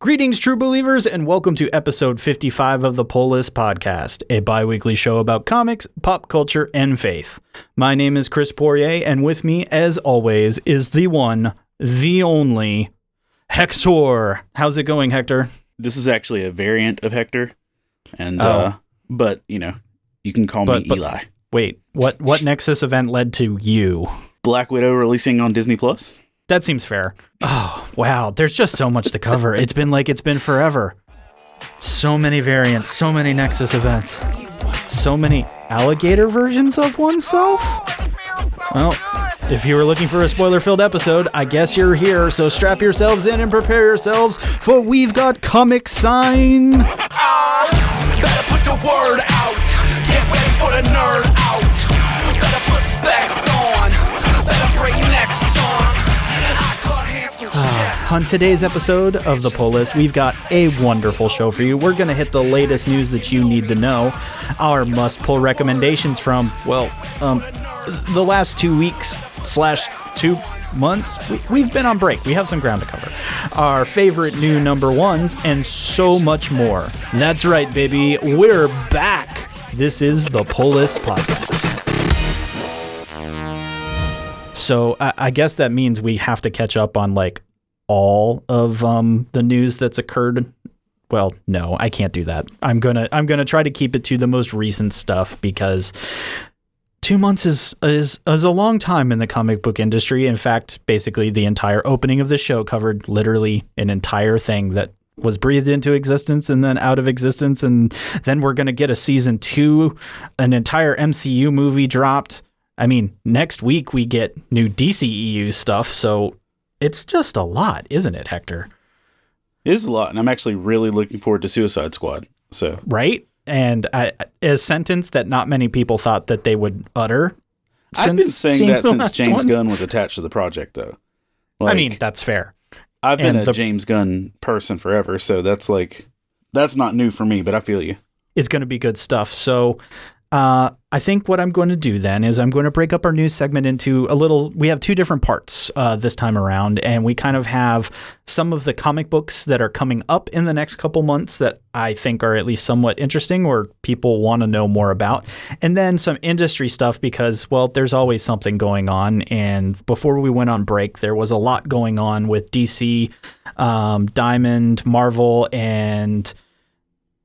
Greetings, true believers, and welcome to episode 55 of the Pull List Podcast, a bi-weekly show about comics, pop culture, and faith. My name is Chris Poirier, and with me, as always, is the one, the only, Hector. How's it going, Hector? This is actually a variant of Hector, and but you know, you can call me Eli. Wait, what Nexus event led to you? Black Widow releasing on Disney Plus. That seems fair. Oh, wow. There's just so much to cover. It's been forever. So many variants, so many Nexus events, so many alligator versions of oneself. Well, if you were looking for a spoiler-filled episode, I guess you're here, so strap yourselves in and prepare yourselves, for we've got Comic Sign. Better put the word out. Get ready for the nerd out. Better put specs on. Better bring next song. On today's episode of the Pull List, we've got a wonderful show for you. We're going to hit the latest news that you need to know, our must-pull recommendations from, the last 2 weeks / 2 months. We've been on break. We have some ground to cover. Our favorite new number ones, and so much more. That's right, baby. We're back. This is the Pull List Podcast. So I guess that means we have to catch up on all of the news that's occurred. Well, no, I can't do that. I'm gonna try to keep it to the most recent stuff, because 2 months is a long time in the comic book industry. In fact, basically the entire opening of the show covered literally an entire thing that was breathed into existence and then out of existence, and then we're gonna get a season 2, an entire MCU movie dropped. I mean, next week we get new DCEU stuff, so it's just a lot, isn't it, Hector? It is a lot, and I'm actually really looking forward to Suicide Squad. So right? And a sentence that not many people thought that they would utter. I've been saying that since James Gunn was attached to the project, though. I mean, that's fair. I've been a James Gunn person forever, so that's not new for me, but I feel you. It's going to be good stuff. So I think what I'm going to do then is I'm going to break up our news segment into we have 2 different parts this time around, and we kind of have some of the comic books that are coming up in the next couple months that I think are at least somewhat interesting or people want to know more about, and then some industry stuff because, well, there's always something going on, and before we went on break, there was a lot going on with DC, Diamond, Marvel, and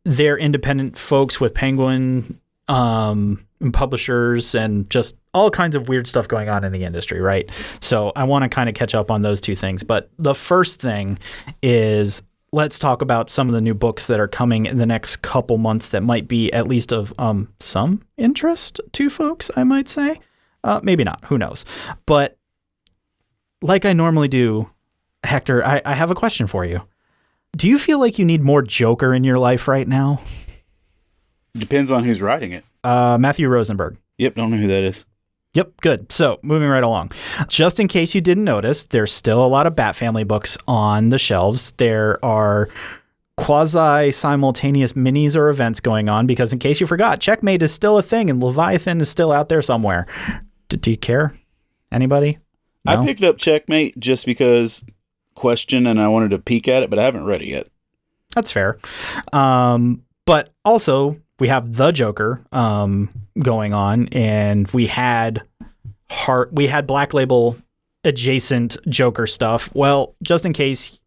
their independent folks with Penguin and publishers, and just all kinds of weird stuff going on in the industry, right? So I want to kind of catch up on those 2 things. But the first thing is, let's talk about some of the new books that are coming in the next couple months that might be at least of some interest to folks, I might say. Maybe not, who knows? But like I normally do, Hector, I have a question for you. Do you feel like you need more Joker in your life right now? Depends on who's writing it. Matthew Rosenberg. Yep, don't know who that is. Yep, good. So, moving right along. Just in case you didn't notice, there's still a lot of Bat Family books on the shelves. There are quasi-simultaneous minis or events going on, because in case you forgot, Checkmate is still a thing and Leviathan is still out there somewhere. Do you care? Anybody? No? I picked up Checkmate just because question, and I wanted to peek at it, but I haven't read it yet. That's fair. But also, we have The Joker going on, and we had Black Label adjacent Joker stuff. Well, just in case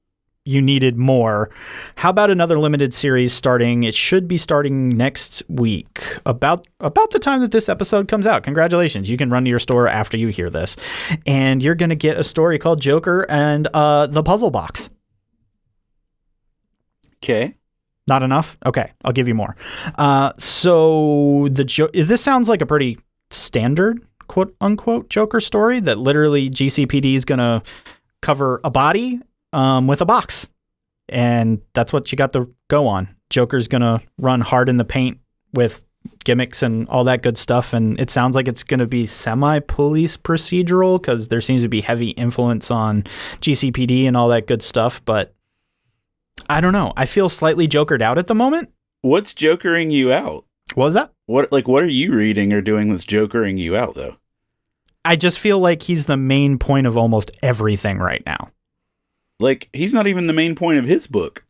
you needed more, how about another limited series starting? It should be starting next week, about the time that this episode comes out. Congratulations. You can run to your store after you hear this, and you're going to get a story called Joker and the Puzzle Box. Okay. Not enough? Okay, I'll give you more. So this sounds like a pretty standard, quote unquote, Joker story that literally GCPD is going to cover a body with a box. And that's what you got to go on. Joker's going to run hard in the paint with gimmicks and all that good stuff. And it sounds like it's going to be semi-police procedural, because there seems to be heavy influence on GCPD and all that good stuff. But I don't know. I feel slightly jokered out at the moment. What's jokering you out? What was that? What are you reading or doing that's jokering you out, though? I just feel like he's the main point of almost everything right now. Like, he's not even the main point of his book.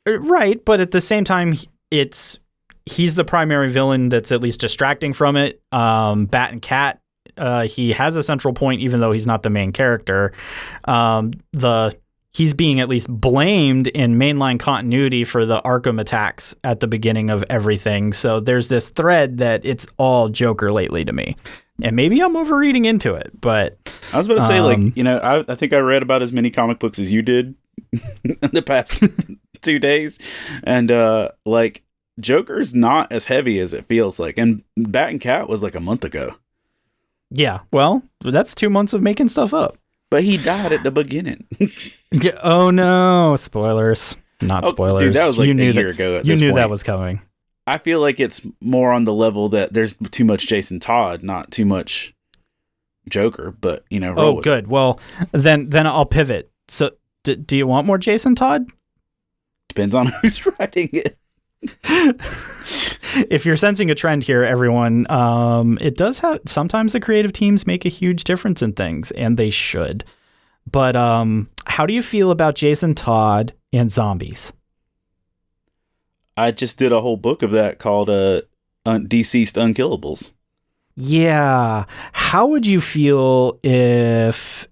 Right, but at the same time, he's the primary villain that's at least distracting from it. Bat and Cat, he has a central point, even though he's not the main character. He's being at least blamed in mainline continuity for the Arkham attacks at the beginning of everything. So there's this thread that it's all Joker lately to me. And maybe I'm overreading into it, but I was about to say, I think I read about as many comic books as you did in the past 2 days. And, Joker's not as heavy as it feels like. And Bat and Cat was like a month ago. Yeah, well, that's 2 months of making stuff up. But he died at the beginning. Oh, no. Spoilers. Not spoilers. Dude, that was like a year ago at this point. You knew that was coming. I feel like it's more on the level that there's too much Jason Todd, not too much Joker, but, roll with good. it. Well, then I'll pivot. So, do you want more Jason Todd? Depends on who's writing it. If you're sensing a trend here, everyone, it does have, sometimes the creative teams make a huge difference in things, and they should. But how do you feel about Jason Todd and zombies? I just did a whole book of that called Deceased Unkillables. Yeah. How would you feel if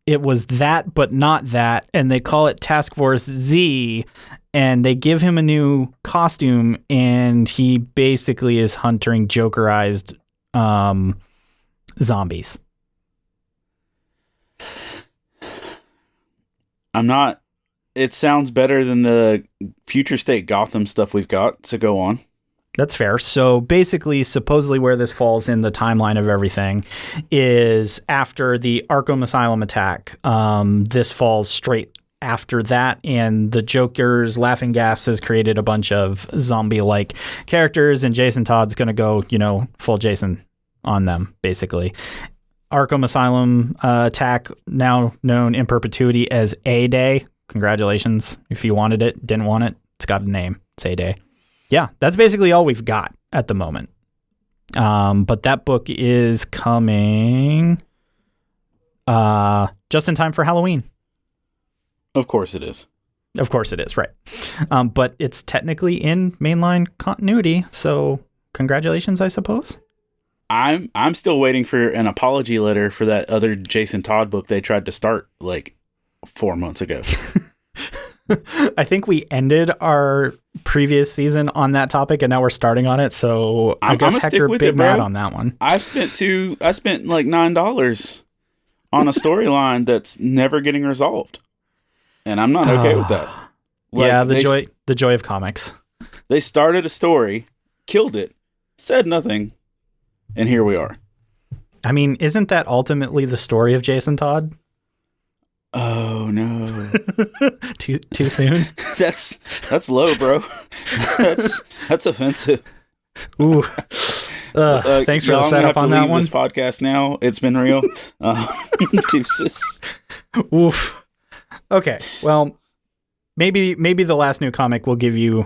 it was that but not that, and they call it Task Force Z, and they give him a new costume, and he basically is hunting Jokerized zombies? It sounds better than the Future State Gotham stuff we've got, so go on. That's fair. So basically, supposedly where this falls in the timeline of everything is after the Arkham Asylum attack. This falls straight after that, and the Joker's laughing gas has created a bunch of zombie-like characters, and Jason Todd's going to go, full Jason on them, basically. Arkham Asylum attack, now known in perpetuity as A-Day. Congratulations. If you wanted it, didn't want it, it's got a name. It's A-Day. Yeah, that's basically all we've got at the moment. But that book is coming just in time for Halloween. Of course it is. Of course it is, right. But it's technically in mainline continuity, so congratulations, I suppose. I'm still waiting for an apology letter for that other Jason Todd book they tried to start 4 months ago. I think we ended our previous season on that topic, and now we're starting on it. So I guess Hector bit mad on that one. I spent $9 on a storyline that's never getting resolved, and I'm not okay with that. The joy of comics. They started a story, killed it, said nothing, and here we are. I mean, isn't that ultimately the story of Jason Todd? Oh no! Too soon. That's low, bro. that's offensive. Ooh. Thanks for the setup on that one. This podcast now. It's been real. Deuces. Oof. Okay. Well, maybe the last new comic will give you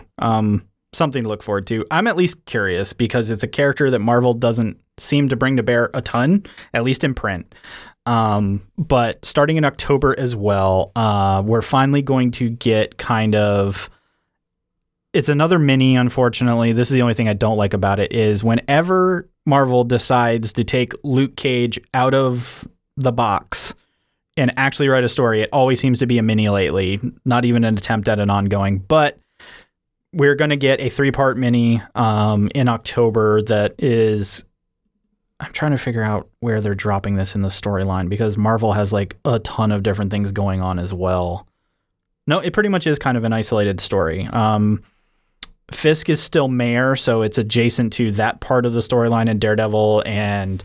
something to look forward to. I'm at least curious because it's a character that Marvel doesn't seem to bring to bear a ton, at least in print. But starting in October as well, we're finally going to get it's another mini, unfortunately. This is the only thing I don't like about it is whenever Marvel decides to take Luke Cage out of the box and actually write a story, it always seems to be a mini lately, not even an attempt at an ongoing, but we're going to get a 3-part mini, in October that is, I'm trying to figure out where they're dropping this in the storyline because Marvel has a ton of different things going on as well. No, it pretty much is kind of an isolated story. Fisk is still mayor, so it's adjacent to that part of the storyline in Daredevil and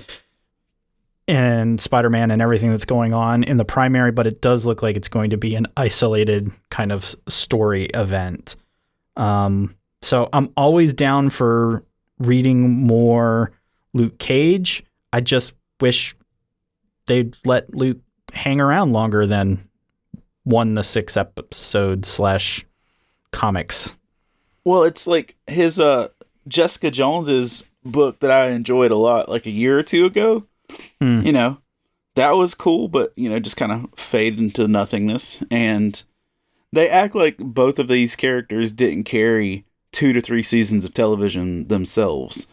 Spider-Man and everything that's going on in the primary, but it does look like it's going to be an isolated kind of story event. So I'm always down for reading more Luke Cage. I just wish they'd let Luke hang around longer than 1 to 6 episodes / comics. Well, it's like his Jessica Jones's book that I enjoyed a lot a year or two ago. That was cool, but just kind of faded into nothingness. And They act like both of these characters didn't carry 2 to 3 seasons of television themselves.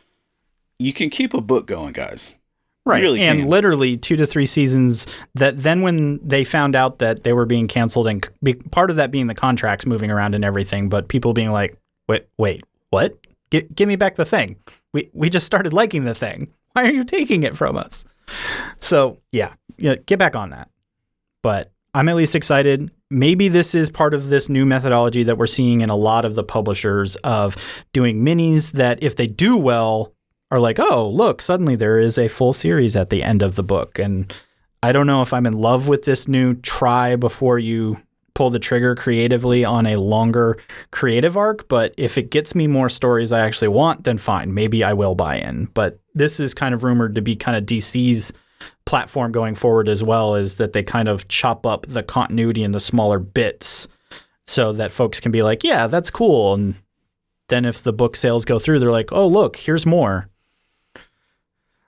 You can keep a book going, guys. Right. You really and can. literally 2 to 3 seasons that then when they found out that they were being canceled and part of that being the contracts moving around and everything, but people being like, wait, what? Give me back the thing. We just started liking the thing. Why are you taking it from us? So yeah, get back on that. But I'm at least excited. Maybe this is part of this new methodology that we're seeing in a lot of the publishers of doing minis that if they do well are like, oh, look, suddenly there is a full series at the end of the book. And I don't know if I'm in love with this new try before you pull the trigger creatively on a longer creative arc, but if it gets me more stories I actually want, then fine, maybe I will buy in. But this is kind of rumored to be kind of DC's platform going forward as well, is that they kind of chop up the continuity into smaller bits so that folks can be like, yeah, that's cool. And then if the book sales go through, they're like, oh, look, here's more.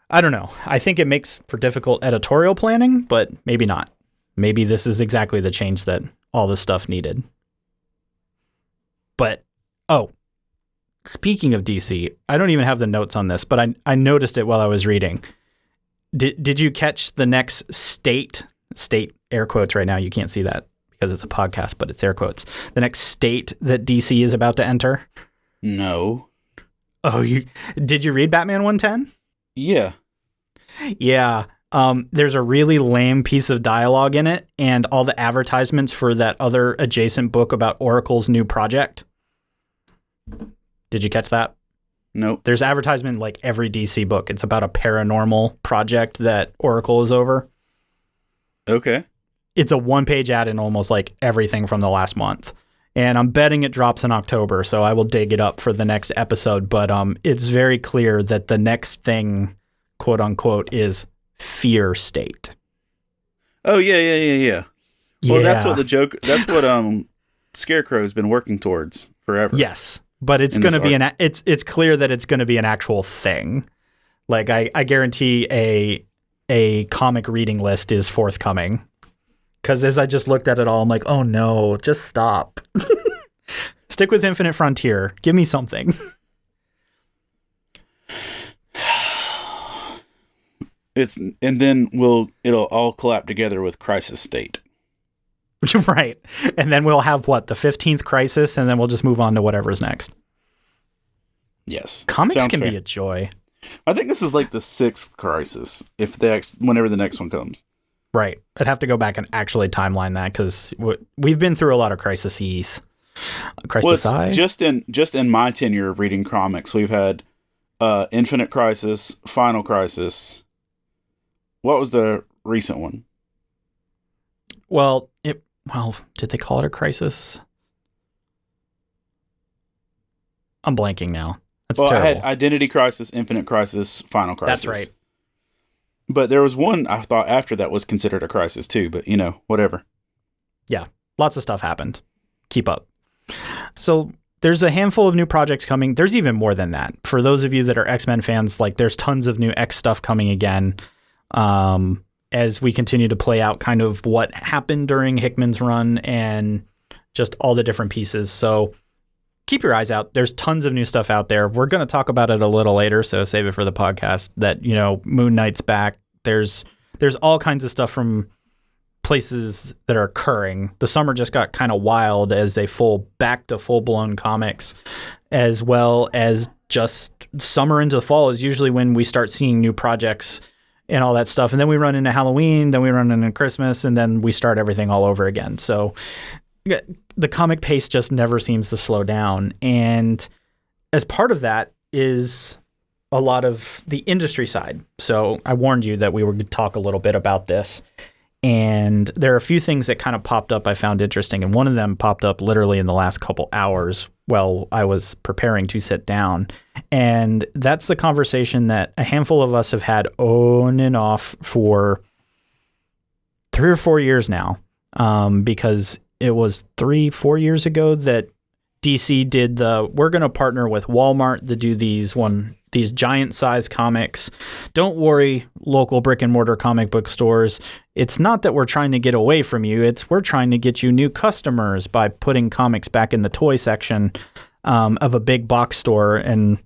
I don't know. I think it makes for difficult editorial planning, but maybe not. Maybe this is exactly the change that all this stuff needed. But, speaking of DC, I don't even have the notes on this, but I noticed it while I was reading. Did you catch the next state air quotes right now? You can't see that because it's a podcast, but it's air quotes. The next state that DC is about to enter? No. Oh, did you read Batman 110? Yeah. Yeah. There's a really lame piece of dialogue in it, and all the advertisements for that other adjacent book about Oracle's new project. Did you catch that? Nope. There's advertisement in like every DC book. It's about a paranormal project that Oracle is over. Okay. It's a 1-page ad in almost like everything from the last month. And I'm betting it drops in October, so I will dig it up for the next episode. But it's very clear that the next thing, quote unquote, is Fear State. Oh yeah. Well, that's what Scarecrow's been working towards forever. Yes, but it's going to be it's clear that it's going to be an actual thing. Like I guarantee a comic reading list is forthcoming. Because as I just looked at it all, I'm like, oh no, just stop. Stick with Infinite Frontier. Give me something. And then it'll all collab together with Crisis State. Right. And then we'll have the 15th Crisis, and then we'll just move on to whatever's next. Yes. Comics Sounds can fair. be a joy. I think this is like the 6th Crisis, whenever the next one comes. Right. I'd have to go back and actually timeline that because we've been through a lot of crises. Just in my tenure of reading comics, we've had Infinite Crisis, Final Crisis. What was the recent one? Well, did they call it a crisis? I'm blanking now. That's terrible. I had Identity Crisis, Infinite Crisis, Final Crisis. That's right. But there was one I thought after that was considered a crisis too, but whatever. Yeah, lots of stuff happened. Keep up. So there's a handful of new projects coming. There's even more than that. For those of you that are X-Men fans, like there's tons of new X stuff coming again. As we continue to play out kind of what happened during Hickman's run and just all the different pieces. So keep your eyes out. There's tons of new stuff out there. We're going to talk about it a little later, so save it for the podcast. That, Moon Knight's back. There's all kinds of stuff from places that are occurring. The summer just got kind of wild as back to full-blown comics, as well as just summer into the fall is usually when we start seeing new projects and all that stuff. And then we run into Halloween, then we run into Christmas, and then we start everything all over again. So the comic pace just never seems to slow down. And as part of that is a lot of the industry side. So I warned you that we were going to talk a little bit about this. And there are a few things that kind of popped up I found interesting. And one of them popped up literally in the last couple hours while I was preparing to sit down. And that's the conversation that a handful of us have had on and off for 3 or 4 years now. Because it was 3-4 years ago that DC did we're going to partner with Walmart to do these these giant size comics. Don't worry, local brick and mortar comic book stores. It's not that we're trying to get away from you. It's we're trying to get you new customers by putting comics back in the toy section of a big box store and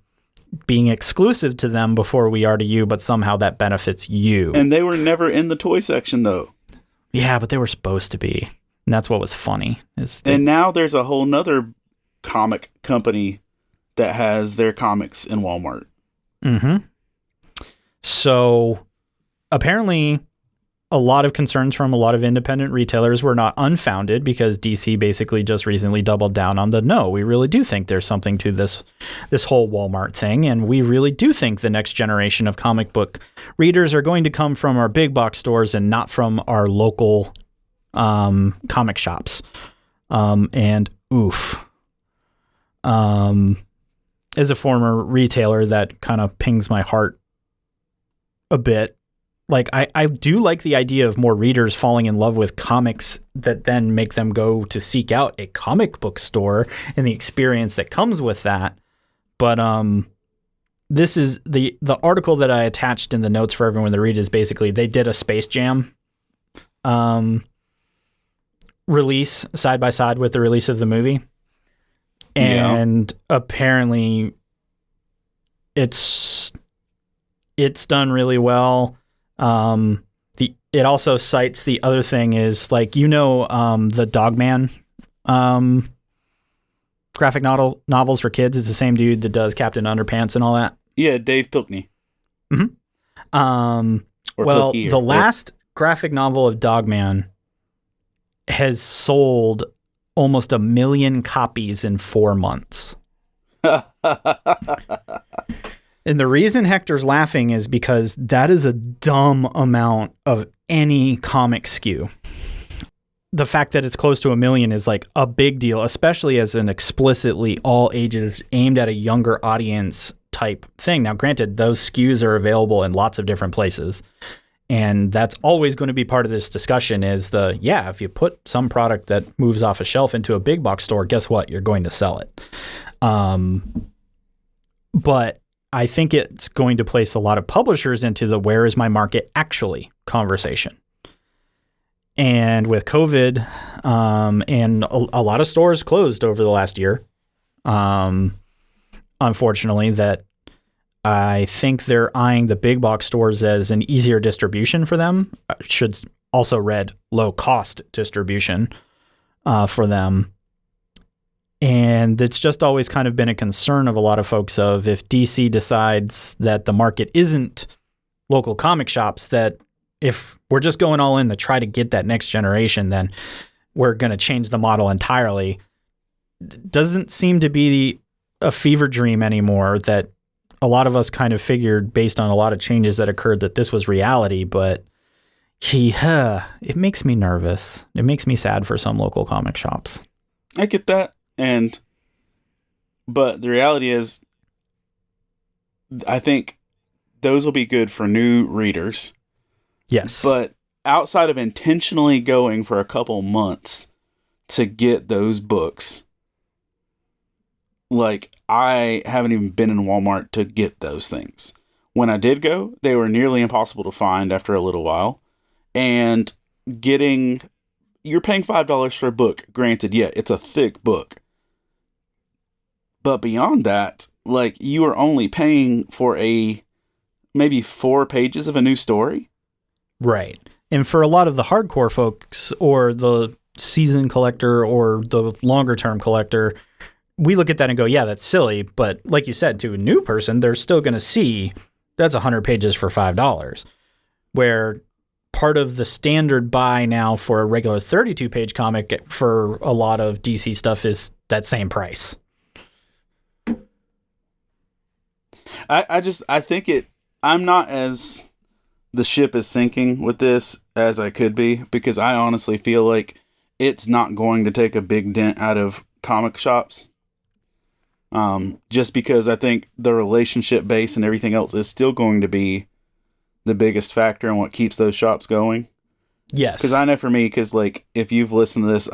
being exclusive to them before we are to you, but somehow that benefits you. And they were never in the toy section, though. Yeah, but they were supposed to be. And that's what was funny. And now there's a whole nother comic company that has their comics in Walmart. Mm-hmm. So apparently a lot of concerns from a lot of independent retailers were not unfounded, because DC basically just recently doubled down on no, we really do think there's something to this whole Walmart thing, and we really do think the next generation of comic book readers are going to come from our big box stores and not from our local comic shops. And oof. As a former retailer, that kind of pings my heart a bit. Like, I do like the idea of more readers falling in love with comics that then make them go to seek out a comic book store and the experience that comes with that. But this is the article that I attached in the notes for everyone to read is basically they did a Space Jam release side by side with the release of the movie. And apparently it's done really well. It also cites the other thing is like, the Dogman graphic novels for kids. It's the same dude that does Captain Underpants and all that. Yeah, Dave Pilkey. Mm-hmm. Well, the last graphic novel of Dogman has sold almost 1 million copies in 4 months. And the reason Hector's laughing is because that is a dumb amount of any comic SKU. The fact that it's close to 1 million is like a big deal, especially as an explicitly all ages aimed at a younger audience type thing. Now, granted, those SKUs are available in lots of different places. And that's always going to be part of this discussion is if you put some product that moves off a shelf into a big box store, guess what? You're going to sell it. But I think it's going to place a lot of publishers into the where is my market actually conversation. And with COVID, and a lot of stores closed over the last year, unfortunately, that I think they're eyeing the big box stores as an easier distribution for them. Should also read low cost distribution for them. And it's just always kind of been a concern of a lot of folks of if DC decides that the market isn't local comic shops, that if we're just going all in to try to get that next generation, then we're going to change the model entirely. Doesn't seem to be a fever dream anymore that a lot of us kind of figured based on a lot of changes that occurred that this was reality, but it makes me nervous. It makes me sad for some local comic shops. I get that. But the reality is, I think those will be good for new readers. Yes. But outside of intentionally going for a couple months to get those books, like, I haven't even been in Walmart to get those things. When I did go, they were nearly impossible to find after a little while. And you're paying $5 for a book. Granted, yeah, it's a thick book. But beyond that, like, you are only paying for maybe 4 pages of a new story. Right. And for a lot of the hardcore folks or the season collector or the longer term collector, we look at that and go, yeah, that's silly. But like you said, to a new person, they're still going to see that's 100 pages for $5. Where part of the standard buy now for a regular 32-page comic for a lot of DC stuff is that same price. I'm not as the ship is sinking with this as I could be, because I honestly feel like it's not going to take a big dent out of comic shops. Just because I think the relationship base and everything else is still going to be the biggest factor in what keeps those shops going. Yes. Because I know for me, like, if you've listened to this,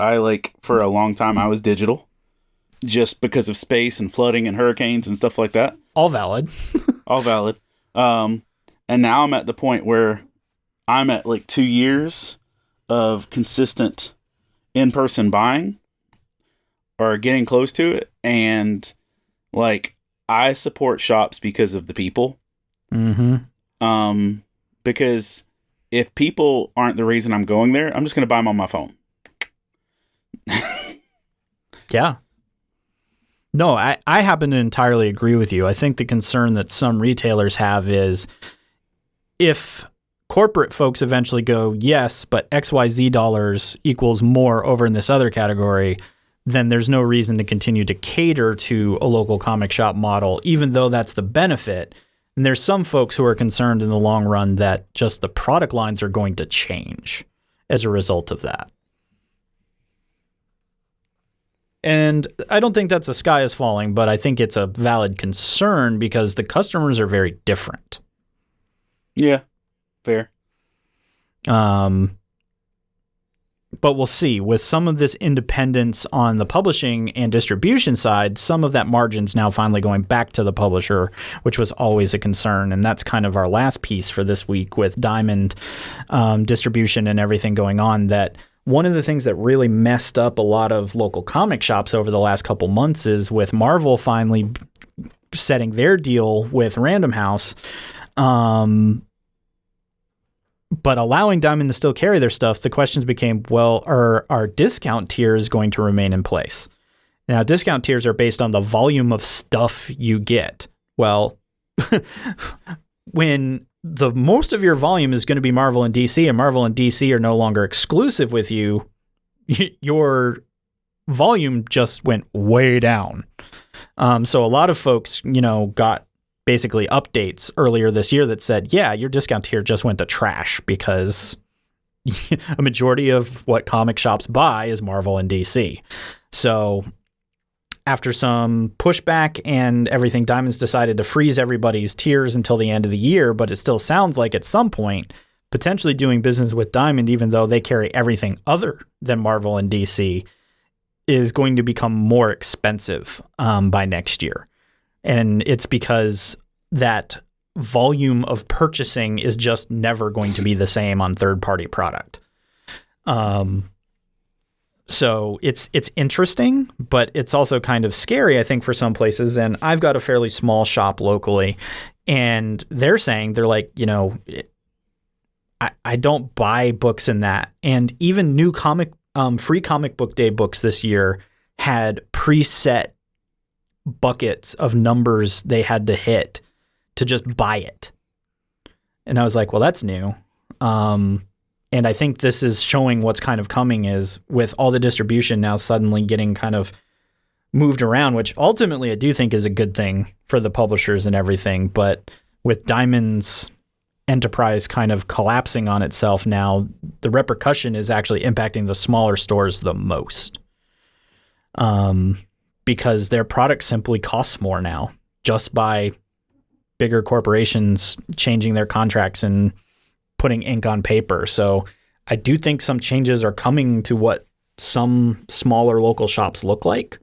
for a long time, I was digital. Just because of space and flooding and hurricanes and stuff like that. All valid. All valid. And now I'm at the point where I'm at like 2 years of consistent in-person buying or getting close to it. And like, I support shops because of the people. Mm-hmm. Because if people aren't the reason I'm going there, I'm just going to buy them on my phone. Yeah. No, I happen to entirely agree with you. I think the concern that some retailers have is if corporate folks eventually go, yes, but XYZ dollars equals more over in this other category, then there's no reason to continue to cater to a local comic shop model, even though that's the benefit. And there's some folks who are concerned in the long run that just the product lines are going to change as a result of that. And I don't think that's a sky is falling, but I think it's a valid concern because the customers are very different. Yeah, fair. But we'll see. With some of this independence on the publishing and distribution side, some of that margin's now finally going back to the publisher, which was always a concern. And that's kind of our last piece for this week with Diamond distribution and everything going on. That one of the things that really messed up a lot of local comic shops over the last couple months is with Marvel finally setting their deal with Random House, but allowing Diamond to still carry their stuff, the questions became, well, are our discount tiers going to remain in place? Now, discount tiers are based on the volume of stuff you get. Well, when the most of your volume is going to be Marvel and DC, and Marvel and DC are no longer exclusive with you, your volume just went way down. So a lot of folks, got basically updates earlier this year that said, yeah, your discount tier just went to trash because a majority of what comic shops buy is Marvel and DC. So after some pushback and everything, Diamond's decided to freeze everybody's tiers until the end of the year, but it still sounds like at some point, potentially doing business with Diamond, even though they carry everything other than Marvel and DC, is going to become more expensive by next year. And it's because that volume of purchasing is just never going to be the same on third-party product. So it's interesting, but it's also kind of scary, I think, for some places. And I've got a fairly small shop locally, and they're like, I don't buy books in that. And even new free comic book day books this year had preset buckets of numbers they had to hit to just buy it. And I was like, well, that's new. And I think this is showing what's kind of coming is with all the distribution now suddenly getting kind of moved around, which ultimately I do think is a good thing for the publishers and everything. But with Diamond's enterprise kind of collapsing on itself now, the repercussion is actually impacting the smaller stores the most. Because their product simply costs more now just by bigger corporations changing their contracts and putting ink on paper. So I do think some changes are coming to what some smaller local shops look like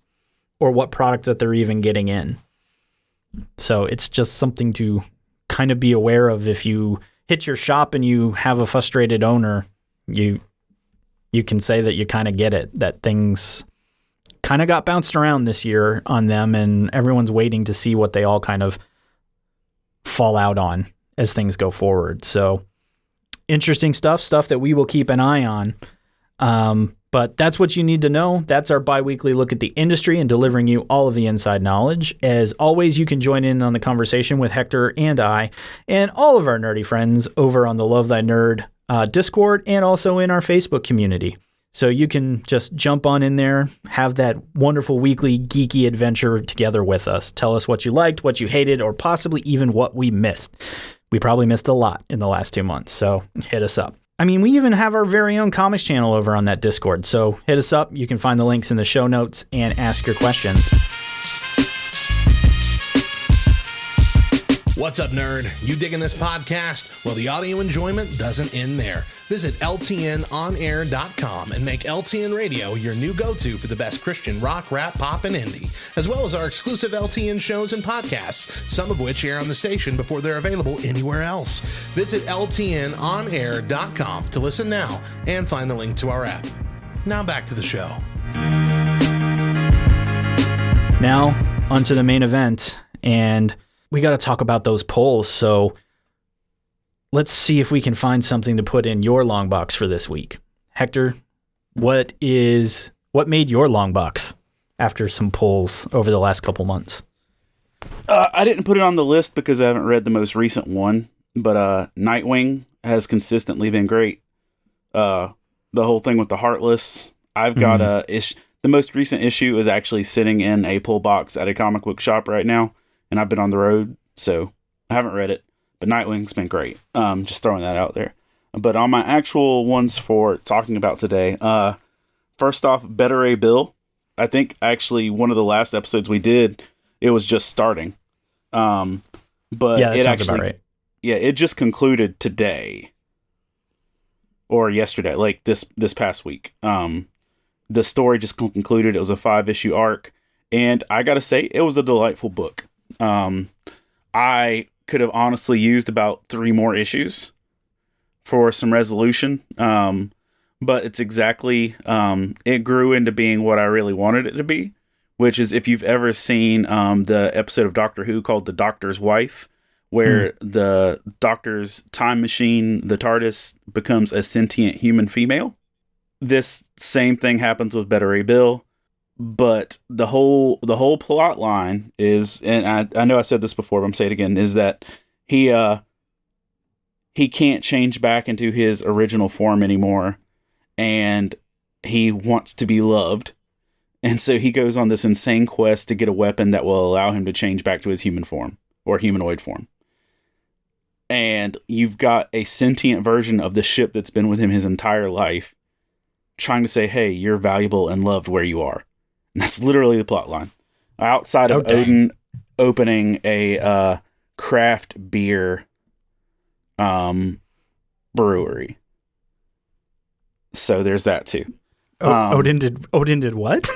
or what product that they're even getting in. So it's just something to kind of be aware of. If you hit your shop and you have a frustrated owner, you can say that you kind of get it, that things kind of got bounced around this year on them, and everyone's waiting to see what they all kind of fall out on as things go forward. So interesting stuff that we will keep an eye on. But that's what you need to know. That's our bi-weekly look at the industry and delivering you all of the inside knowledge. As always, you can join in on the conversation with Hector and I and all of our nerdy friends over on the Love Thy Nerd Discord and also in our Facebook community. So you can just jump on in there, have that wonderful weekly geeky adventure together with us. Tell us what you liked, what you hated, or possibly even what we missed. We probably missed a lot in the last 2 months, so hit us up. I mean, we even have our very own comics channel over on that Discord, so hit us up. You can find the links in the show notes and ask your questions. What's up, nerd? You digging this podcast? Well, the audio enjoyment doesn't end there. Visit ltnonair.com and make LTN Radio your new go-to for the best Christian rock, rap, pop, and indie, as well as our exclusive LTN shows and podcasts, some of which air on the station before they're available anywhere else. Visit ltnonair.com to listen now and find the link to our app. Now back to the show. Now, onto the main event, and we got to talk about those polls. So let's see if we can find something to put in your long box for this week. Hector, what made your long box after some polls over the last couple months? I didn't put it on the list because I haven't read the most recent one, but Nightwing has consistently been great. The whole thing with the Heartless, I've got the most recent issue is actually sitting in a pull box at a comic book shop right now. And I've been on the road, so I haven't read it. But Nightwing's been great. Just throwing that out there. But on my actual ones for talking about today, first off, Better A Bill. I think actually one of the last episodes we did, it was just starting. But yeah, that sounds about right. Yeah, it just concluded today or yesterday, like this past week. The story just concluded. It was a 5-issue arc, and I gotta say, it was a delightful book. I could have honestly used about 3 more issues for some resolution. But it's exactly, it grew into being what I really wanted it to be, which is if you've ever seen, the episode of Doctor Who called The Doctor's Wife, where the Doctor's time machine, the TARDIS, becomes a sentient human female. This same thing happens with Better A Bill. But the whole plot line is, and I know I said this before, but I'm saying it again, is that he can't change back into his original form anymore, and he wants to be loved, and so he goes on this insane quest to get a weapon that will allow him to change back to his human form or humanoid form. And you've got a sentient version of the ship that's been with him his entire life, trying to say, "Hey, you're valuable and loved where you are." And that's literally the plot line. Outside of Odin opening a craft beer brewery. So there's that too. Odin did what?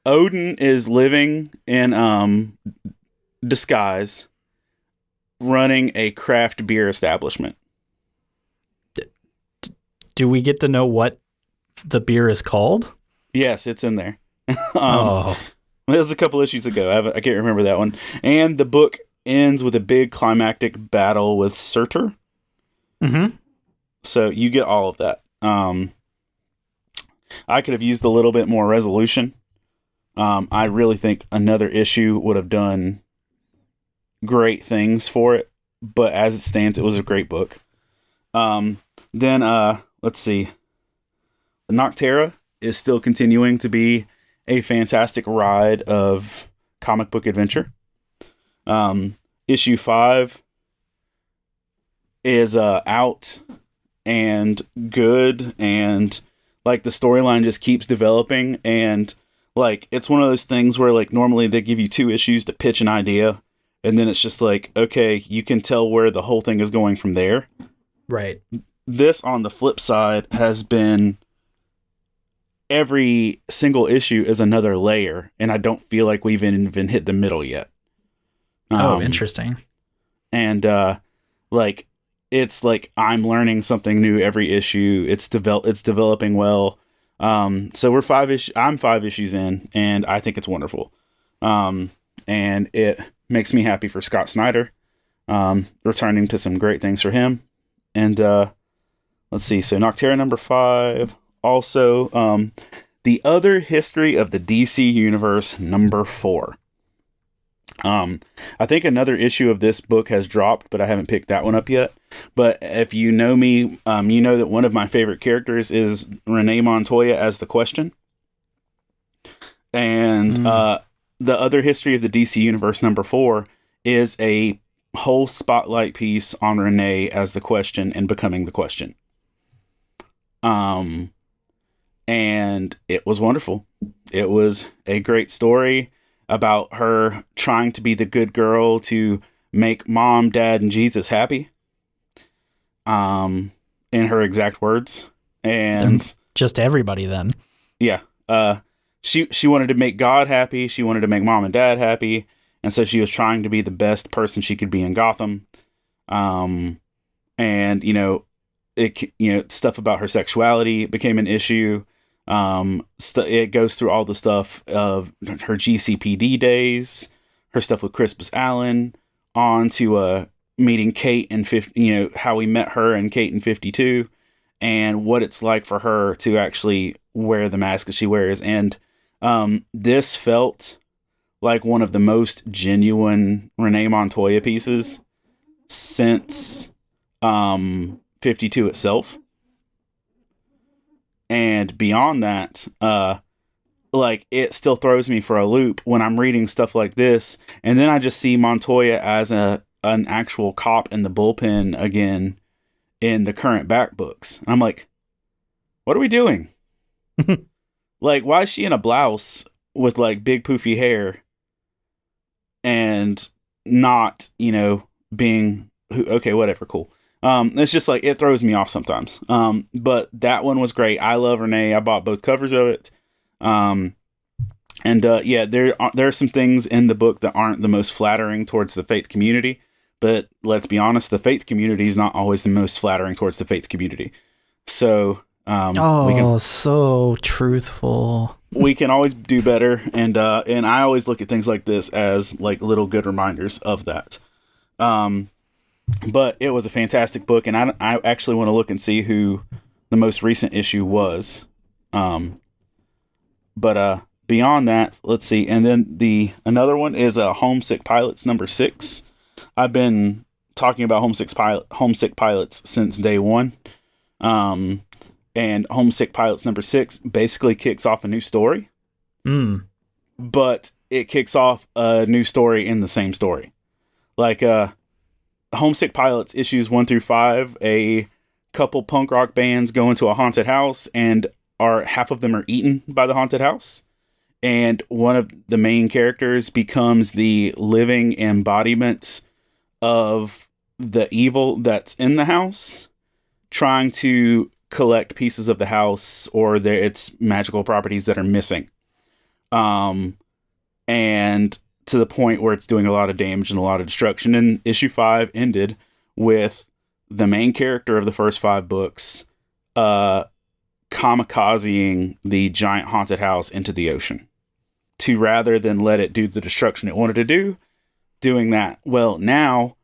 Odin is living in disguise, running a craft beer establishment. Do we get to know what the beer is called? Yes, it's in there. It was a couple issues ago. I can't remember that one. And the book ends with a big climactic battle with Surtur. Mm-hmm. So you get all of that. I could have used a little bit more resolution. I really think another issue would have done great things for it. But as it stands, it was a great book. Then let's see. The Nocterra is still continuing to be a fantastic ride of comic book adventure. Issue 5 is out and good, and like the storyline just keeps developing, and like it's one of those things where like normally they give you 2 issues to pitch an idea, and then it's just like, okay, you can tell where the whole thing is going from there. Right. This, on the flip side, has been every single issue is another layer, and I don't feel like we've even hit the middle yet. Interesting. And like it's like I'm learning something new every issue. It's developing well. So I'm 5 issues in, and I think it's wonderful. And it makes me happy for Scott Snyder, returning to some great things for him. And let's see. So Nocterra number 5. Also, The Other History of the DC Universe number 4. I think another issue of this book has dropped, but I haven't picked that one up yet. But if you know me, you know that one of my favorite characters is Renee Montoya as the Question. And The Other History of the DC Universe number 4 is a whole spotlight piece on Renee as the Question and becoming the Question. And it was wonderful. It was a great story about her trying to be the good girl to make mom, dad, and Jesus happy. In her exact words. And just everybody then. Yeah. She wanted to make God happy. She wanted to make mom and dad happy. And so she was trying to be the best person she could be in Gotham. And, stuff about her sexuality became an issue. It goes through all the stuff of her GCPD days, her stuff with Crispus Allen, on to meeting Kate and how we met her and Kate in 52, and what it's like for her to actually wear the mask that she wears. And this felt like one of the most genuine Renee Montoya pieces since 52 itself. And beyond that, it still throws me for a loop when I'm reading stuff like this, and then I just see Montoya as an actual cop in the bullpen again in the current back books. And I'm like, what are we doing? Like, why is she in a blouse with like big poofy hair and not, being okay, whatever, cool. It's just like, it throws me off sometimes. But that one was great. I love Renee. I bought both covers of it. There are some things in the book that aren't the most flattering towards the faith community, but let's be honest, the faith community is not always the most flattering towards the faith community. So, so truthful. We can always do better. And I always look at things like this as like little good reminders of that. But it was a fantastic book, and I actually want to look and see who the most recent issue was. But beyond that, let's see. And then another one is Homesick Pilots number 6. I've been talking about Homesick Pilots since day one. And Homesick Pilots number 6 basically kicks off a new story. But it kicks off a new story in the same story. Like, Homesick Pilots issues 1 through 5, a couple punk rock bands go into a haunted house, and half of them are eaten by the haunted house. And one of the main characters becomes the living embodiment of the evil that's in the house, trying to collect pieces of the house or its magical properties that are missing. And to the point where it's doing a lot of damage and a lot of destruction. And issue 5 ended with the main character of the first 5 books kamikazing the giant haunted house into the ocean, to rather than let it do the destruction it wanted to do, doing that. Well, now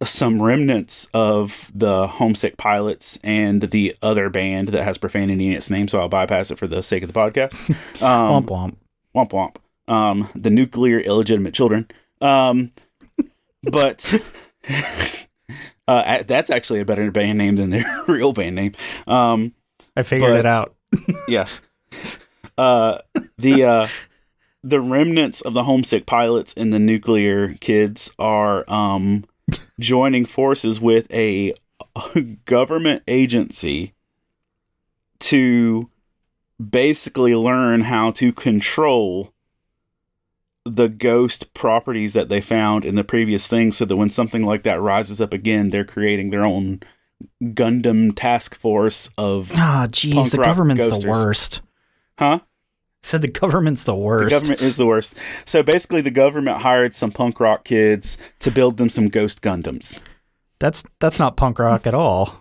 some remnants of the Homesick Pilots and the other band that has profanity in its name, so I'll bypass it for the sake of the podcast. Womp womp. Womp womp. The Nuclear Illegitimate Children. But that's actually a better band name than their real band name. I figured it out. Yeah. The remnants of the Homesick Pilots and the Nuclear Kids are joining forces with a government agency to basically learn how to control the ghost properties that they found in the previous thing, so that when something like that rises up again, they're creating their own Gundam task force of the government's ghosters. The worst. Huh? Said the government's the worst. The government is the worst. So basically the government hired some punk rock kids to build them some ghost Gundams. That's not punk rock at all.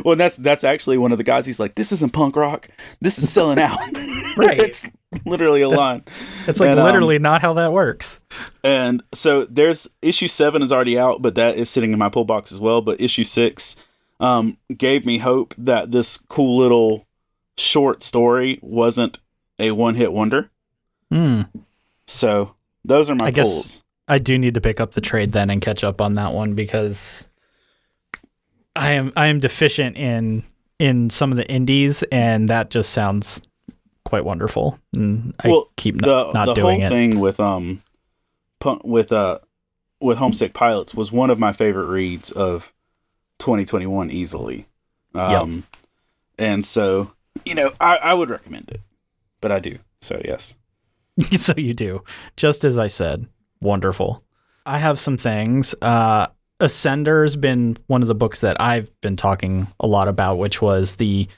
Well, that's actually one of the guys. He's like, this isn't punk rock. This is selling out. Right. It's literally a line. It's like literally not how that works. And so there's issue 7 is already out, but that is sitting in my pull box as well. But issue 6 gave me hope that this cool little short story wasn't a one-hit wonder. So those are my pulls. I do need to pick up the trade then and catch up on that one, because I am deficient in some of the indies, and that just sounds quite wonderful. And I keep not doing it. The whole thing with Homesick Pilots was one of my favorite reads of 2021 easily. And so, I would recommend it, but I do. So yes. So you do, just as I said. Wonderful. I have some things. Ascender's been one of the books that I've been talking a lot about, which was the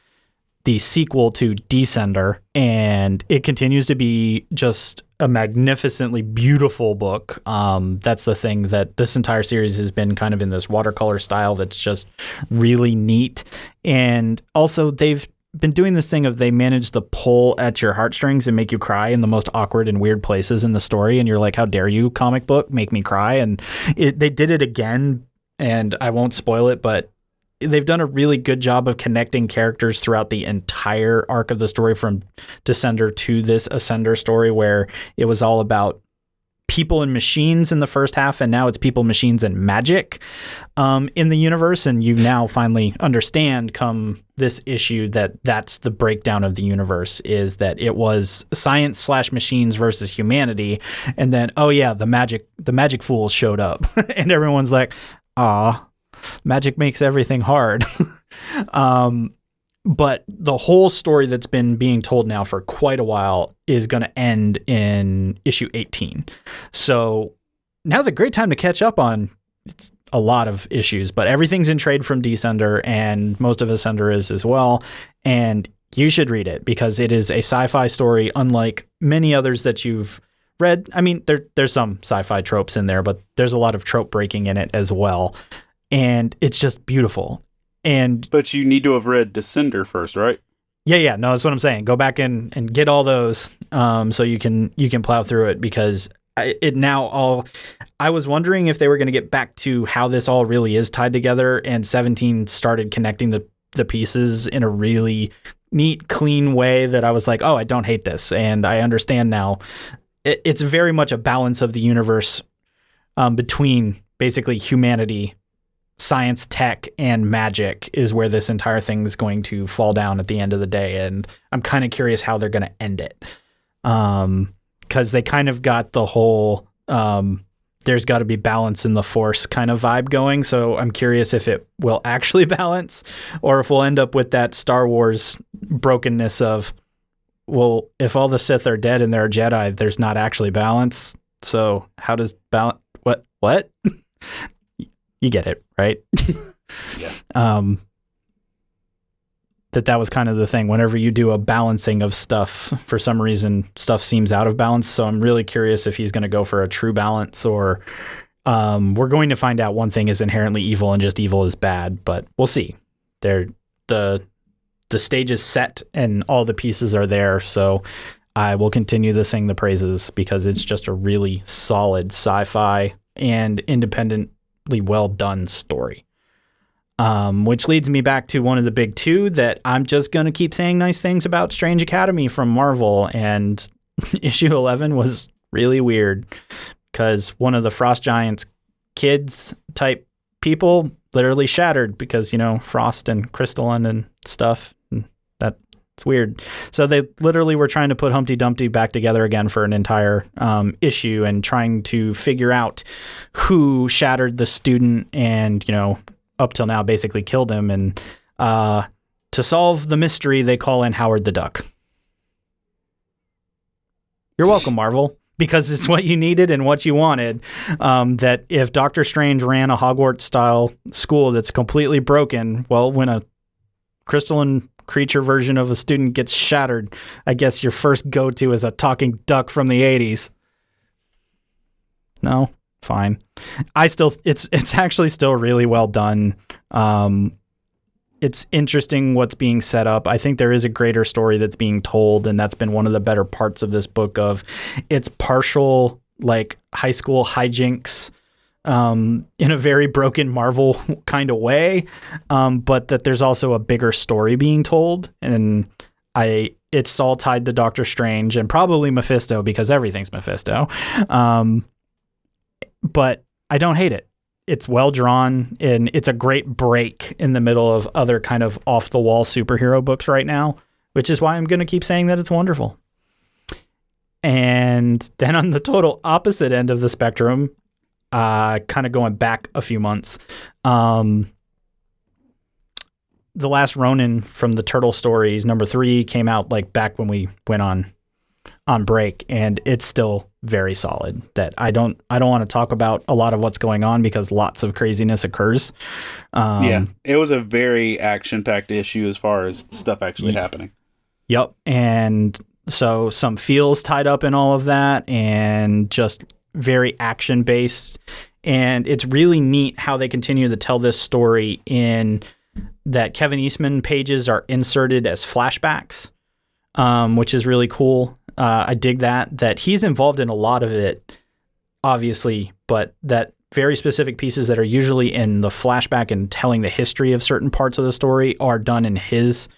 sequel to Descender, and it continues to be just a magnificently beautiful book. That's the thing, that this entire series has been kind of in this watercolor style that's just really neat. And also they've been doing this thing of they manage to pull at your heartstrings and make you cry in the most awkward and weird places in the story. And you're like, how dare you, comic book, make me cry? And they did it again, and I won't spoil it, but they've done a really good job of connecting characters throughout the entire arc of the story, from Descender to this Ascender story, where it was all about people and machines in the first half, and now it's people, machines, and magic in the universe. And you now finally understand, come this issue, that that's the breakdown of the universe, is that it was science / machines versus humanity. And then, oh yeah, the magic fools showed up and everyone's like, ah, magic makes everything hard. But the whole story that's been being told now for quite a while is going to end in issue 18. So now's a great time to catch up on a lot of issues, but everything's in trade from Descender, and most of Ascender is as well. And you should read it because it is a sci-fi story unlike many others that you've read. I mean, there's some sci-fi tropes in there, but there's a lot of trope breaking in it as well. And it's just beautiful. But you need to have read Descender first, right? Yeah. No, that's what I'm saying. Go back and get all those, so you can plow through it, because I was wondering if they were going to get back to how this all really is tied together, and 17 started connecting the pieces in a really neat, clean way that I was like, oh, I don't hate this, and I understand now. It's very much a balance of the universe between basically humanity, science, tech, and magic is where this entire thing is going to fall down at the end of the day. And I'm kind of curious how they're going to end it. Because they kind of got the whole there's got to be balance in the Force kind of vibe going. So I'm curious if it will actually balance, or if we'll end up with that Star Wars brokenness of, well, if all the Sith are dead and they're Jedi, there's not actually balance. So how does balance? What? You get it, right? Yeah. That was kind of the thing. Whenever you do a balancing of stuff, for some reason, stuff seems out of balance. So I'm really curious if he's going to go for a true balance, or we're going to find out one thing is inherently evil and just evil is bad. But we'll see. The stage is set and all the pieces are there. So I will continue to sing the praises, because it's just a really solid sci-fi and independently well done story. Which leads me back to one of the big two that I'm just going to keep saying nice things about, Strange Academy from Marvel. And issue 11 was really weird, because one of the Frost Giants kids type people literally shattered because, frost and crystalline and stuff. And that's weird. So they literally were trying to put Humpty Dumpty back together again for an entire issue, and trying to figure out who shattered the student and, up till now basically killed him. And to solve the mystery, they call in Howard the Duck. You're welcome, Marvel, because it's what you needed and what you wanted. That if Doctor Strange ran a Hogwarts-style school that's completely broken, well, when a crystalline creature version of a student gets shattered, I guess your first go-to is a talking duck from the 80s. No? Fine. It's actually still really well done. It's interesting what's being set up. I think there is a greater story that's being told, and that's been one of the better parts of this book. Of it's partial like high school hijinks in a very broken Marvel kind of way, but that there's also a bigger story being told, and it's all tied to Doctor Strange and probably Mephisto, because everything's Mephisto. But I don't hate it. It's well drawn, and it's a great break in the middle of other kind of off the wall superhero books right now, which is why I'm going to keep saying that it's wonderful. And then on the total opposite end of the spectrum, kind of going back a few months, The Last Ronin from the Turtle Stories, number 3, came out like back when we went on break, and it's still very solid. That I don't want to talk about a lot of what's going on because lots of craziness occurs. It was a very action-packed issue as far as stuff actually happening. Yep, and so some feels tied up in all of that, and just very action-based. And it's really neat how they continue to tell this story in that Kevin Eastman pages are inserted as flashbacks, which is really cool. I dig that he's involved in a lot of it, obviously, but that very specific pieces that are usually in the flashback and telling the history of certain parts of the story are done in his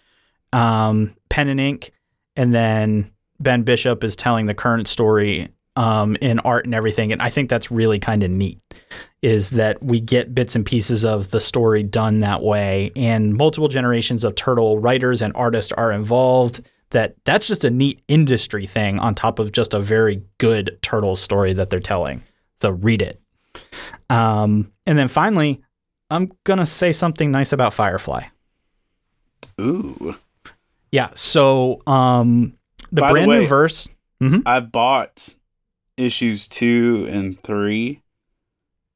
pen and ink. And then Ben Bishop is telling the current story in art and everything. And I think that's really kind of neat, is that we get bits and pieces of the story done that way, and multiple generations of Turtle writers and artists are involved. That's just a neat industry thing on top of just a very good Turtle story that they're telling. So read it. And then finally, I'm going to say something nice about Firefly. Ooh. Yeah. So the By brand the way, new verse. Mm-hmm. I bought issues 2 and 3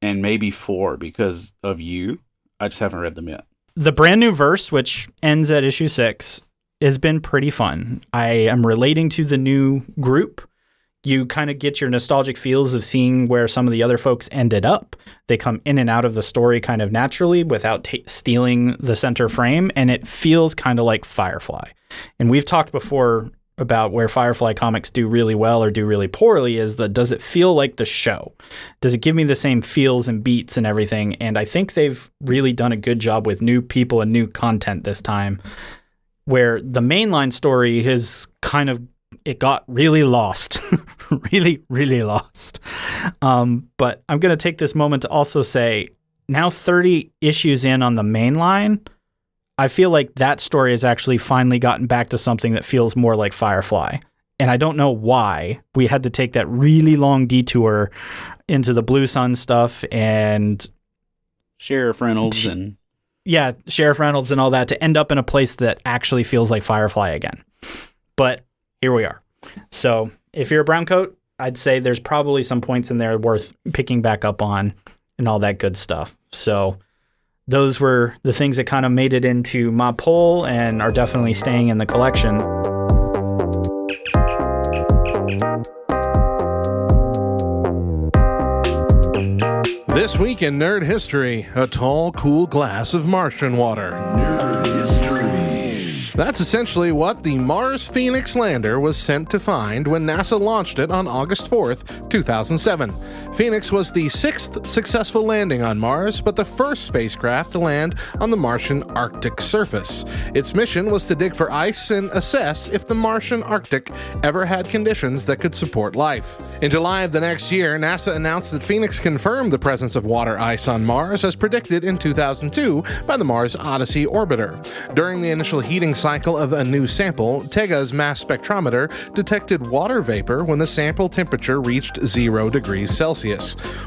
and maybe 4 because of you. I just haven't read them yet. The brand new verse, which ends at issue 6, has been pretty fun. I am relating to the new group. You kind of get your nostalgic feels of seeing where some of the other folks ended up. They come in and out of the story kind of naturally without stealing the center frame, and it feels kind of like Firefly. And we've talked before about where Firefly comics do really well or do really poorly is does it feel like the show? Does it give me the same feels and beats and everything? And I think they've really done a good job with new people and new content this time, where the mainline story has it got really lost, really, really lost. But I'm going to take this moment to also say, now 30 issues in on the mainline, I feel like that story has actually finally gotten back to something that feels more like Firefly. And I don't know why we had to take that really long detour into the Blue Sun stuff and Sheriff Reynolds and Sheriff Reynolds and all that to end up in a place that actually feels like Firefly again. But here we are. So if you're a brown coat, I'd say there's probably some points in there worth picking back up on and all that good stuff. So those were the things that kind of made it into my poll and are definitely staying in the collection. This week in Nerd History, a tall, cool glass of Martian water. Nerd History. That's essentially what the Mars Phoenix lander was sent to find when NASA launched it on August 4th, 2007. Phoenix was the 6th successful landing on Mars, but the first spacecraft to land on the Martian Arctic surface. Its mission was to dig for ice and assess if the Martian Arctic ever had conditions that could support life. In July of the next year, NASA announced that Phoenix confirmed the presence of water ice on Mars as predicted in 2002 by the Mars Odyssey orbiter. During the initial heating cycle of a new sample, TEGA's mass spectrometer detected water vapor when the sample temperature reached 0 degrees Celsius.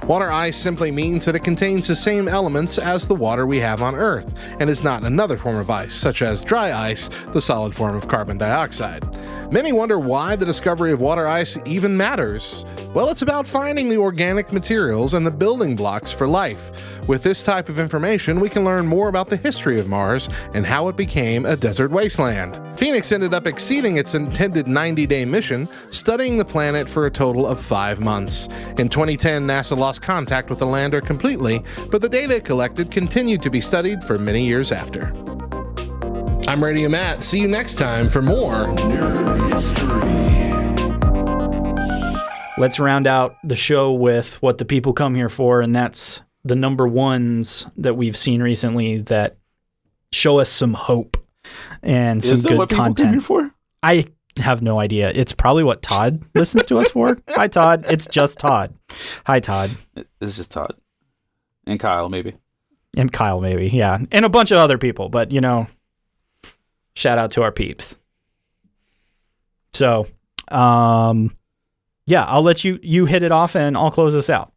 Water ice simply means that it contains the same elements as the water we have on Earth, and is not another form of ice, such as dry ice, the solid form of carbon dioxide. Many wonder why the discovery of water ice even matters. Well, it's about finding the organic materials and the building blocks for life. With this type of information, we can learn more about the history of Mars and how it became a desert wasteland. Phoenix ended up exceeding its intended 90-day mission, studying the planet for a total of 5 months. In 2010, NASA lost contact with the lander completely, but the data it collected continued to be studied for many years after. I'm Radio Matt. See you next time for more Nerd History. Let's round out the show with what the people come here for, and that's the number ones that we've seen recently that show us some hope and some good what content. Come here for? I have no idea. It's probably what Todd listens to us for. Hi, Todd. It's just Todd. Hi, Todd. It's just Todd. And Kyle, maybe. And Kyle, maybe. Yeah. And a bunch of other people. But, shout out to our peeps. So, I'll let you hit it off and I'll close this out.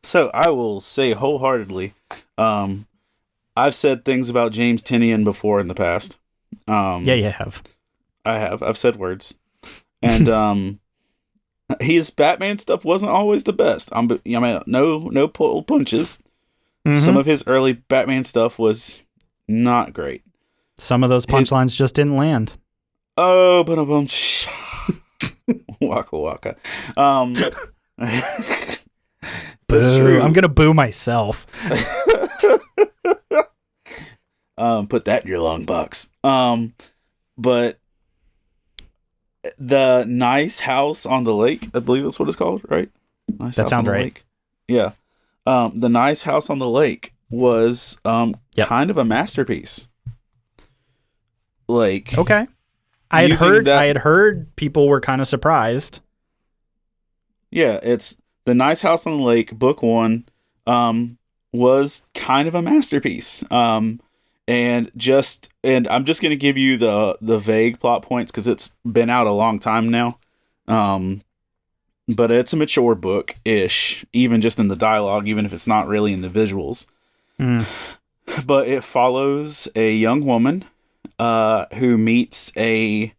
So I will say wholeheartedly, I've said things about James Tynion before in the past. Yeah, you have. I have. I've said words. And his Batman stuff wasn't always the best. I mean, no pull punches. Some of his early Batman stuff was not great. Some of those punchlines just didn't land. Oh, but a bunch. Waka waka. That's true. I'm gonna boo myself. Put that in your long box. But the Nice House on the Lake, I believe that's what it's called, right? Nice That House sounds on the right. Lake. Yeah. The Nice House on the Lake was kind of a masterpiece. Like, Okay. I had heard people were kind of surprised. Yeah, it's The Nice House on the Lake, book 1, was kind of a masterpiece. And I'm just going to give you the vague plot points because it's been out a long time now. But it's a mature book-ish, even just in the dialogue, even if it's not really in the visuals. But it follows a young woman who meets a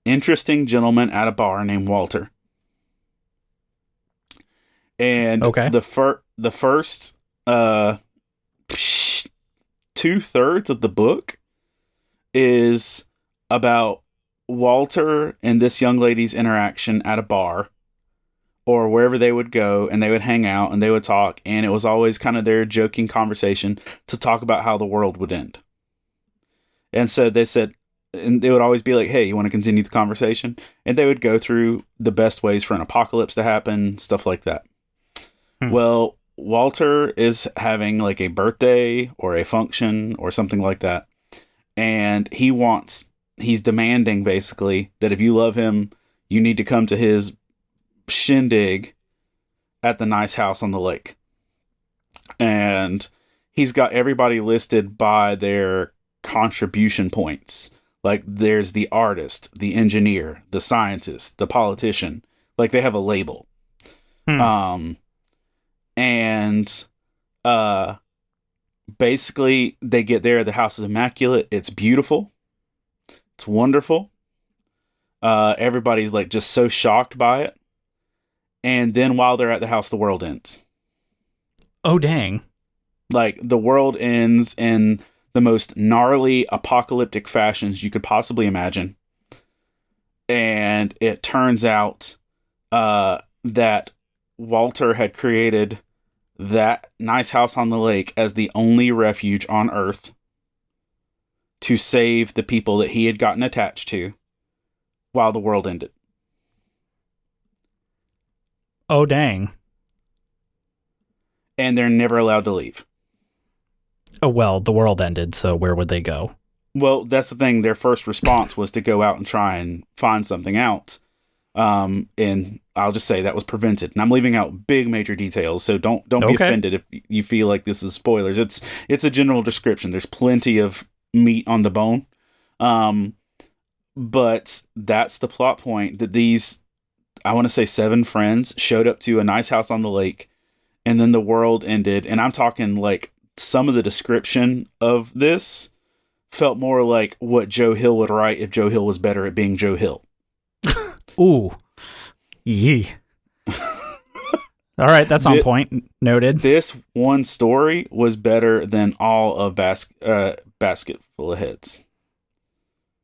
interesting gentleman at a bar named Walter. And the first 2/3 of the book is about Walter and this young lady's interaction at a bar or wherever they would go, and they would hang out and they would talk, and it was always kind of their joking conversation to talk about how the world would end. And so they said, and they would always be like, hey, you want to continue the conversation? And they would go through the best ways for an apocalypse to happen, stuff like that. Well, Walter is having like a birthday or a function or something like that. And he's demanding basically that if you love him, you need to come to his shindig at the Nice House on the Lake. And he's got everybody listed by their contribution points. Like there's the artist, the engineer, the scientist, the politician. Like they have a label. And basically they get there, the house is immaculate, it's beautiful, it's wonderful. Everybody's like just so shocked by it. And then while they're at the house, the world ends. Oh, dang. Like the world ends in the most gnarly apocalyptic fashions you could possibly imagine. And it turns out that Walter had created that Nice House on the Lake as the only refuge on Earth to save the people that he had gotten attached to while the world ended. Oh, dang. And they're never allowed to leave. Oh, well, the world ended, so where would they go? Well, that's the thing. Their first response was to go out and try and find something out. And I'll just say that was prevented. And I'm leaving out big major details, so don't be offended if you feel like this is spoilers. It's a general description. There's plenty of meat on the bone. But that's the plot point, that these, I want to say 7 friends showed up to a nice house on the lake, and then the world ended. And I'm talking like some of the description of this felt more like what Joe Hill would write if Joe Hill was better at being Joe Hill. Ooh. Yee. All right, that's on point. Noted. This one story was better than all of Basket Full of Heads.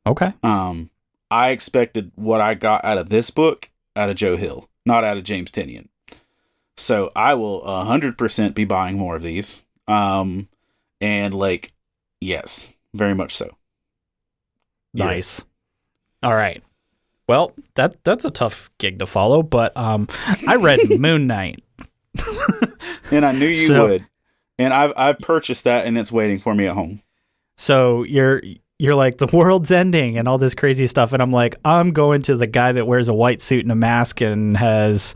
Okay. I expected what I got out of this book out of Joe Hill, not out of James Tynion. So I will 100% be buying more of these. And like, yes, very much so. Nice. All right. Well, that's a tough gig to follow, but I read Moon Knight. And I knew you would. And I've purchased that, and it's waiting for me at home. So you're like, the world's ending and all this crazy stuff, and I'm like, I'm going to the guy that wears a white suit and a mask and has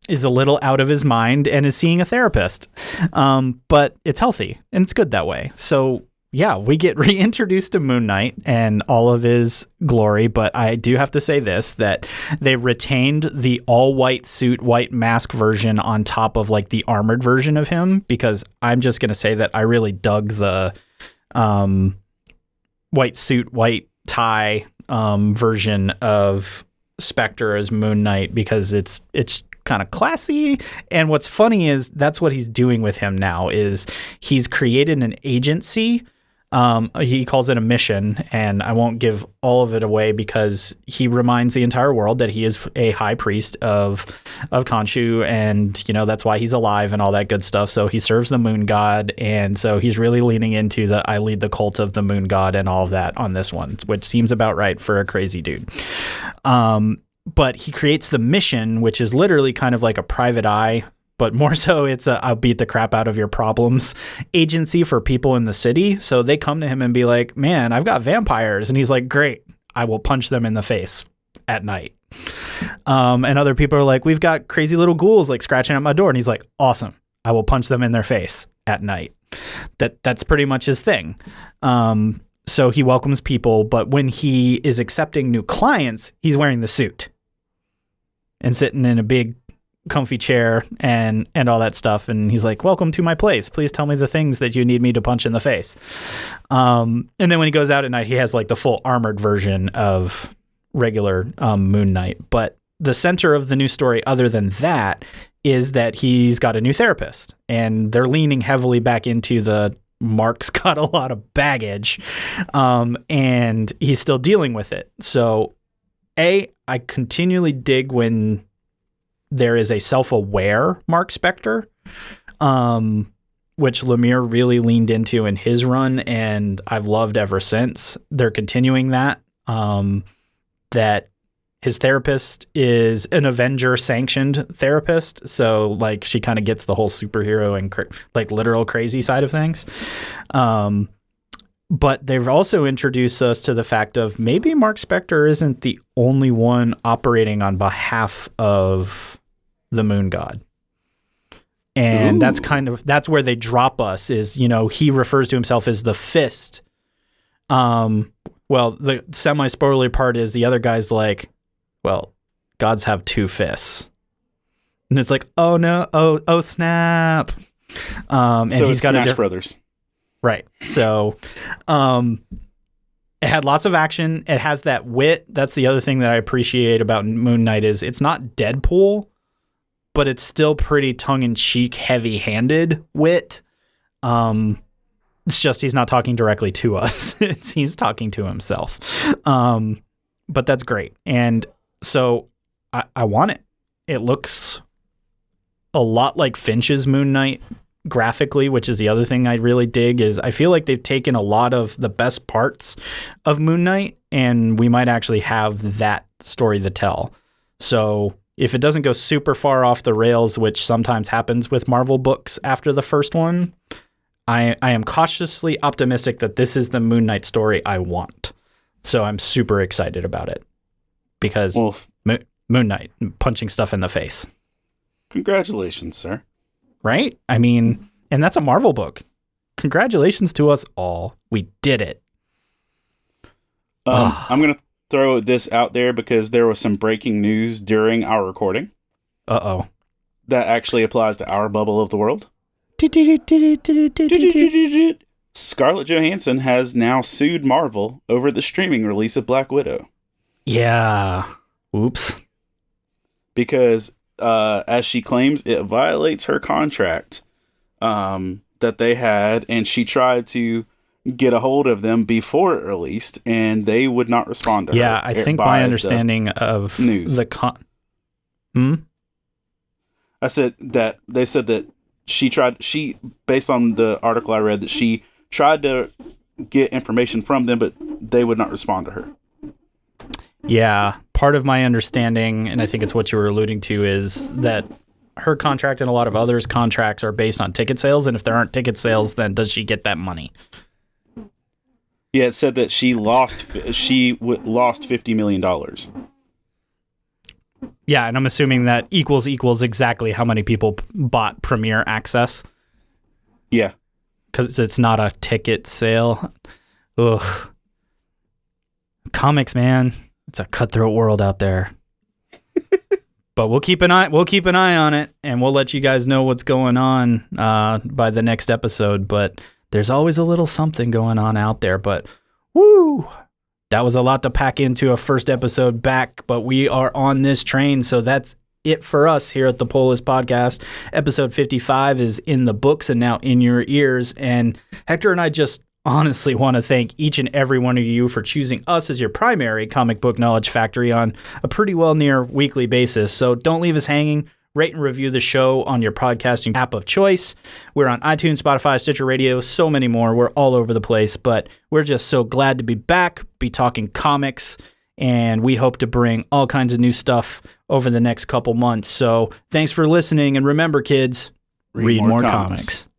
is a little out of his mind and is seeing a therapist. But it's healthy and it's good that way. So yeah, we get reintroduced to Moon Knight and all of his glory, but I do have to say this, that they retained the all-white suit, white mask version on top of like the armored version of him, because I'm just going to say that I really dug the white suit, white tie version of Spectre as Moon Knight because it's kind of classy. And what's funny is that's what he's doing with him now is he's created an agency. He calls it a mission, and I won't give all of it away because he reminds the entire world that he is a high priest of Khonshu, and that's why he's alive and all that good stuff. So he serves the moon god, and so he's really leaning into the I lead the cult of the moon god and all of that on this one, which seems about right for a crazy dude. But he creates the mission, which is literally kind of like a private eye, but more so it's a I'll beat the crap out of your problems agency for people in the city. So they come to him and be like, man, I've got vampires. And he's like, great, I will punch them in the face at night. And other people are like, we've got crazy little ghouls like scratching at my door. And he's like, awesome, I will punch them in their face at night. That's pretty much his thing. So he welcomes people, but when he is accepting new clients, he's wearing the suit and sitting in a big comfy chair and all that stuff. And he's like, welcome to my place. Please tell me the things that you need me to punch in the face. And then when he goes out at night, he has like the full armored version of regular Moon Knight. But the center of the new story, other than that, is that he's got a new therapist, and they're leaning heavily back into the Mark's got a lot of baggage, and he's still dealing with it. So I continually dig when there is a self-aware Mark Spector, which Lemire really leaned into in his run, and I've loved ever since. They're continuing that, that his therapist is an Avenger-sanctioned therapist, so like she kind of gets the whole superhero and like literal crazy side of things. But they've also introduced us to the fact of maybe Mark Spector isn't the only one operating on behalf of the moon god. And that's where they drop us is, he refers to himself as the fist. Well, the semi-spoiler part is the other guy's like, well, gods have two fists. And it's like, oh no, oh snap. And so he's got Smash Brothers. Right. So it had lots of action. It has that wit. That's the other thing that I appreciate about Moon Knight is it's not Deadpool, but it's still pretty tongue-in-cheek, heavy-handed wit. It's just he's not talking directly to us. He's talking to himself. But that's great. And so I want it. It looks a lot like Finch's Moon Knight graphically, which is the other thing I really dig is I feel like they've taken a lot of the best parts of Moon Knight and we might actually have that story to tell. So if it doesn't go super far off the rails, which sometimes happens with Marvel books after the first one, I am cautiously optimistic that this is the Moon Knight story I want. So I'm super excited about it because Moon Knight punching stuff in the face. Congratulations, sir. Right? I mean, and that's a Marvel book. Congratulations to us all. We did it. I'm going to throw this out there because there was some breaking news during our recording. Uh-oh. That actually applies to our bubble of the world. Scarlett Johansson has now sued Marvel over the streaming release of Black Widow. Yeah. Oops. Because, as she claims, it violates her contract that they had, and she tried to get a hold of them before it released, and they would not respond to her. Yeah, I think my understanding of news. I said that they said that she based on the article I read, that she tried to get information from them, but they would not respond to her. Yeah, part of my understanding, and I think it's what you were alluding to, is that her contract and a lot of others' contracts are based on ticket sales, and if there aren't ticket sales, then does she get that money? Yeah, it said that she lost $50 million. Yeah, and I'm assuming that equals exactly how many people bought Premiere Access. Yeah. Because it's not a ticket sale. Ugh. Comics, man. It's a cutthroat world out there. But we'll keep an eye on it, and we'll let you guys know what's going on by the next episode. But there's always a little something going on out there. But woo! that was a lot to pack into a first episode back, but we are on this train, so that's it for us here at the Pull List Podcast. Episode 55 is in the books and now in your ears. And Hector and I just honestly want to thank each and every one of you for choosing us as your primary comic book knowledge factory on a pretty well near weekly basis. So don't leave us hanging. Rate and review the show on your podcasting app of choice. We're on iTunes, Spotify, Stitcher Radio, so many more. We're all over the place, but we're just so glad to be back, be talking comics, and we hope to bring all kinds of new stuff over the next couple months. So thanks for listening, and remember, kids, read more comics.